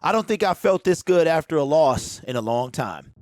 I don't think I felt this good after a loss in a long time.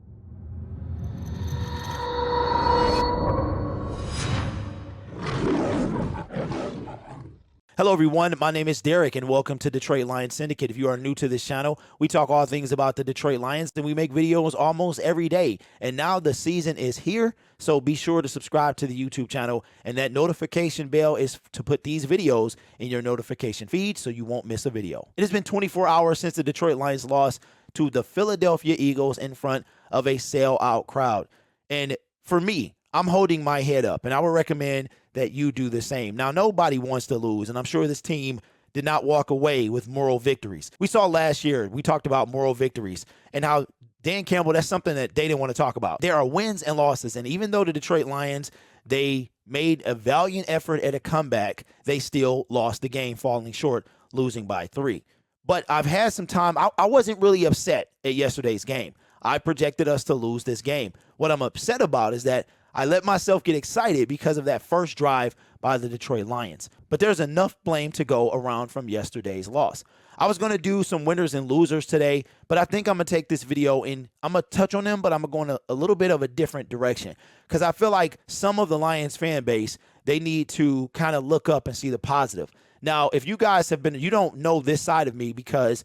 Hello, everyone. My name is Derek, and welcome to Detroit Lions Syndicate. If you are new to this channel, we talk all things about the Detroit Lions, and we make videos almost every day. And now the season is here, so be sure to subscribe to the YouTube channel, and that notification bell is to put these videos in your notification feed so you won't miss a video. It has been 24 hours since the Detroit Lions lost to the Philadelphia Eagles in front of a sellout crowd. And for me, I'm holding my head up, and I would recommend that you do the same. Now, nobody wants to lose, and I'm sure this team did not walk away with moral victories. We saw last year, we talked about moral victories and how Dan Campbell, that's something that they didn't want to talk about. There are wins and losses, and even though the Detroit Lions, they made a valiant effort at a comeback, they still lost the game, falling short, losing by 3. But I've had some time. I wasn't really upset at yesterday's game. I projected us to lose this game. What I'm upset about is that I let myself get excited because of that first drive by the Detroit Lions. But there's enough blame to go around from yesterday's loss. I was going to do some winners and losers today, but I think I'm going to take this video and I'm going to touch on them, but I'm going to a little bit of a different direction because I feel like some of the Lions fan base, they need to kind of look up and see the positive. Now, if you guys have been, you don't know this side of me because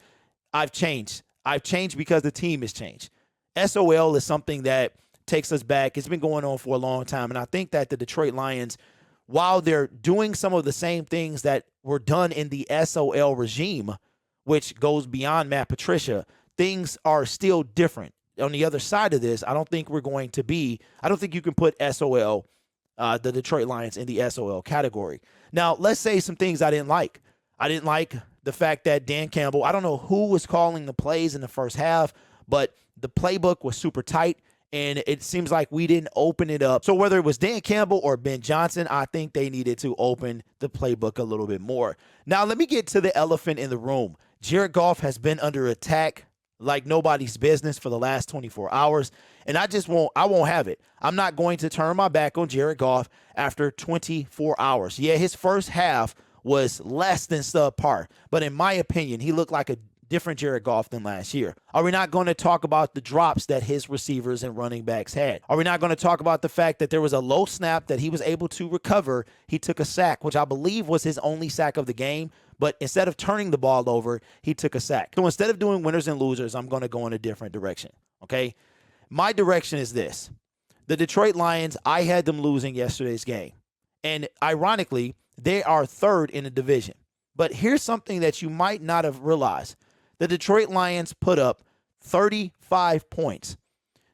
I've changed. I've changed because the team has changed. SOL is something that takes us back. It's been going on for a long time. And I think that the Detroit Lions, while they're doing some of the same things that were done in the SOL regime, which goes beyond Matt Patricia, things are still different. On the other side of this, I don't think you can put SOL, the Detroit Lions, in the SOL category. Now, let's say some things I didn't like. I didn't like the fact that Dan Campbell, I don't know who was calling the plays in the first half, but the playbook was super tight. And it seems like we didn't open it up. So whether it was Dan Campbell or Ben Johnson, I think they needed to open the playbook a little bit more. Now, let me get to the elephant in the room. Jared Goff has been under attack like nobody's business for the last 24 hours. And I won't have it. I'm not going to turn my back on Jared Goff after 24 hours. Yeah, his first half was less than subpar. But in my opinion, he looked like a different Jared Goff than last year. Are we not going to talk about the drops that his receivers and running backs had? Are we not going to talk about the fact that there was a low snap that he was able to recover? He took a sack, which I believe was his only sack of the game. But instead of turning the ball over, he took a sack. So instead of doing winners and losers, I'm going to go in a different direction. Okay? My direction is this. The Detroit Lions, I had them losing yesterday's game. And ironically, they are third in the division. But here's something that you might not have realized. The Detroit Lions put up 35 points.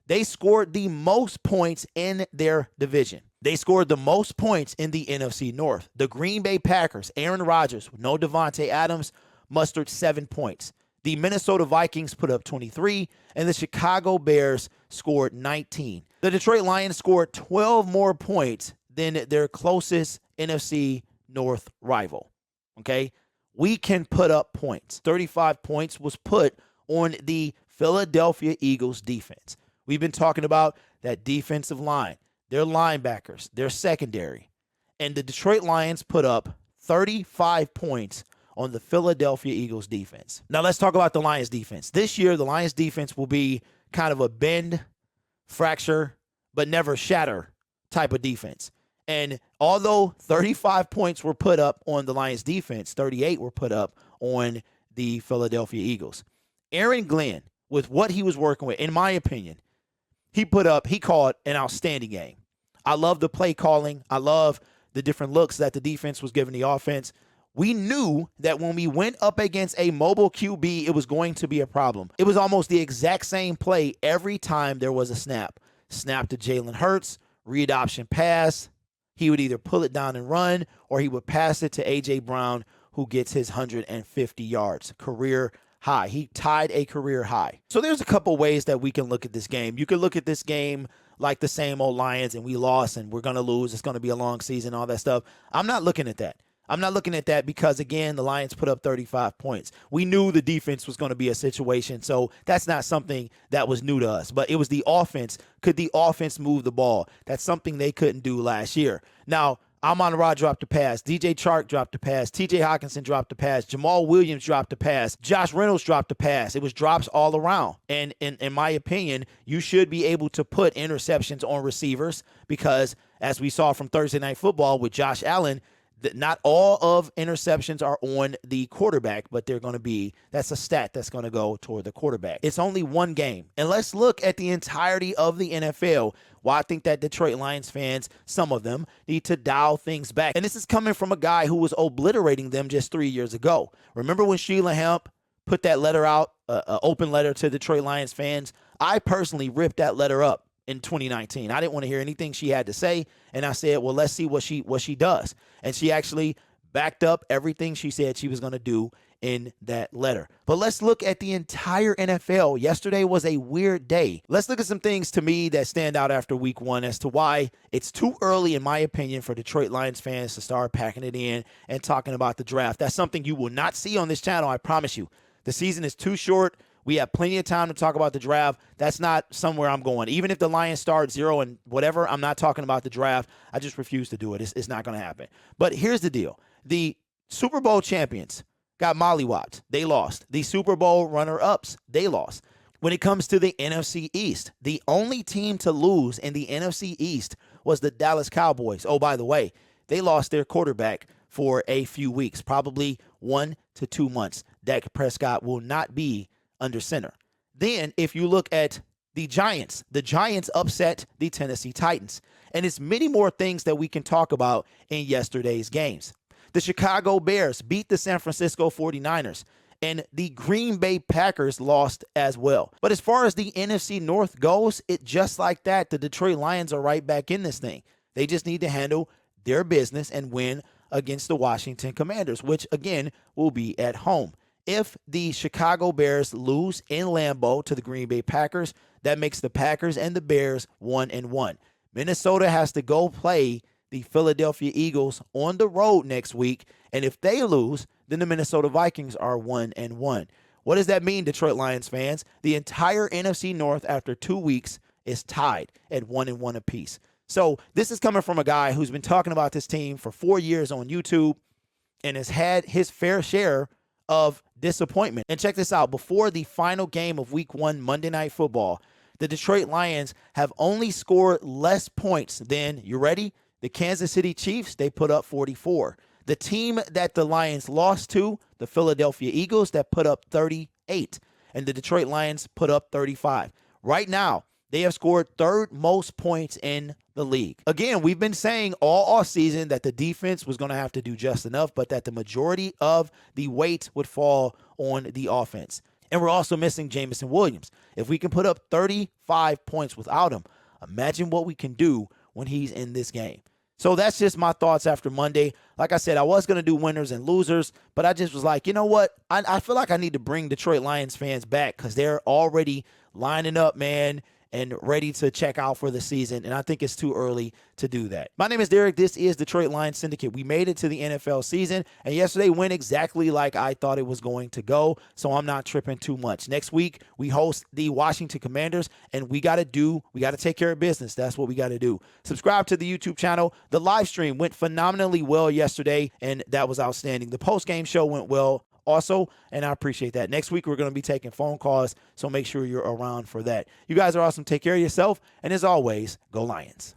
They scored the most points in their division. They scored the most points in the NFC North. The Green Bay Packers, Aaron Rodgers, with no Devontae Adams, mustered 7 points. The Minnesota Vikings put up 23, and the Chicago Bears scored 19. The Detroit Lions scored 12 more points than their closest NFC North rival. Okay? We can put up points. 35 points was put on the Philadelphia Eagles defense. We've been talking about that defensive line, their linebackers, their secondary. And the Detroit Lions put up 35 points on the Philadelphia Eagles defense. Now let's talk about the Lions defense. This year, the Lions defense will be kind of a bend, fracture, but never shatter type of defense. And although 35 points were put up on the Lions defense, 38 were put up on the Philadelphia Eagles. Aaron Glenn, with what he was working with, in my opinion, he called an outstanding game. I love the play calling. I love the different looks that the defense was giving the offense. We knew that when we went up against a mobile QB, it was going to be a problem. It was almost the exact same play every time there was a snap. Snap to Jalen Hurts, read option pass. He would either pull it down and run, or he would pass it to A.J. Brown, who gets his 150 yards, career high. He tied a career high. So there's a couple ways that we can look at this game. You can look at this game like the same old Lions, and we lost, and we're going to lose. It's going to be a long season, all that stuff. I'm not looking at that. I'm not looking at that because, again, the Lions put up 35 points. We knew the defense was going to be a situation, so that's not something that was new to us. But it was the offense. Could the offense move the ball? That's something they couldn't do last year. Now, Amon-Ra dropped a pass. DJ Chark dropped a pass. TJ Hawkinson dropped a pass. Jamal Williams dropped a pass. Josh Reynolds dropped a pass. It was drops all around. And in my opinion, you should be able to put interceptions on receivers because, as we saw from Thursday Night Football with Josh Allen, not all of interceptions are on the quarterback, but that's a stat that's going to go toward the quarterback. It's only one game. And let's look at the entirety of the NFL. Well, I think that Detroit Lions fans, some of them, need to dial things back. And this is coming from a guy who was obliterating them just 3 years ago. Remember when Sheila Hemp put that letter out, an open letter to Detroit Lions fans? I personally ripped that letter up in 2019. I didn't want to hear anything she had to say, and I said, well, let's see what she does. And she actually backed up everything she said she was going to do in that letter. But let's look at the entire NFL. Yesterday was a weird day. Let's look at some things to me that stand out after week one as to why it's too early, in my opinion, for Detroit Lions fans to start packing it in and talking about the draft. That's something you will not see on this channel, I promise you. The season is too short. We have plenty of time to talk about the draft. That's not somewhere I'm going. Even if the Lions start 0 and whatever, I'm not talking about the draft. I just refuse to do it. It's not going to happen. But here's the deal. The Super Bowl champions got mollywopped. They lost. The Super Bowl runner-ups, they lost. When it comes to the NFC East, the only team to lose in the NFC East was the Dallas Cowboys. Oh, by the way, they lost their quarterback for a few weeks, probably 1 to 2 months. Dak Prescott will not be under center. Then, if you look at the Giants upset the Tennessee Titans. And it's many more things that we can talk about in yesterday's games. The Chicago Bears beat the San Francisco 49ers. And the Green Bay Packers lost as well. But as far as the NFC North goes, it just like that, the Detroit Lions are right back in this thing. They just need to handle their business and win against the Washington Commanders, which, again, will be at home. If the Chicago Bears lose in Lambeau to the Green Bay Packers, that makes the Packers and the Bears 1-1. Minnesota has to go play the Philadelphia Eagles on the road next week, and if they lose, then the Minnesota Vikings are 1-1. What does that mean, Detroit Lions fans? The entire NFC North after 2 weeks is tied at 1-1 apiece. So this is coming from a guy who's been talking about this team for 4 years on YouTube and has had his fair share of disappointment. And check this out. Before the final game of week 1 Monday Night Football, the Detroit Lions have only scored less points than, you ready? The Kansas City Chiefs. They put up 44. The team that the Lions lost to, the Philadelphia Eagles, that put up 38. And the Detroit Lions put up 35. Right now, they have scored third most points in the league. Again, we've been saying all offseason that the defense was going to have to do just enough, but that the majority of the weight would fall on the offense. And we're also missing Jameson Williams. If we can put up 35 points without him, imagine what we can do when he's in this game. So that's just my thoughts after Monday. Like I said, I was going to do winners and losers, but I just was like, you know what? I feel like I need to bring Detroit Lions fans back because they're already lining up, man, and ready to check out for the season, and I think it's too early to do that. My name is Derek. This is Detroit Lions Syndicate. We made it to the NFL season, and yesterday went exactly like I thought it was going to go, so I'm not tripping too much. Next week, we host the Washington Commanders, and we got to take care of business. That's what we got to do. Subscribe to the YouTube channel. The live stream went phenomenally well yesterday, and that was outstanding. The post-game show went well also, and I appreciate that. Next week, we're going to be taking phone calls, so make sure you're around for that. You guys are awesome. Take care of yourself, and as always, go Lions.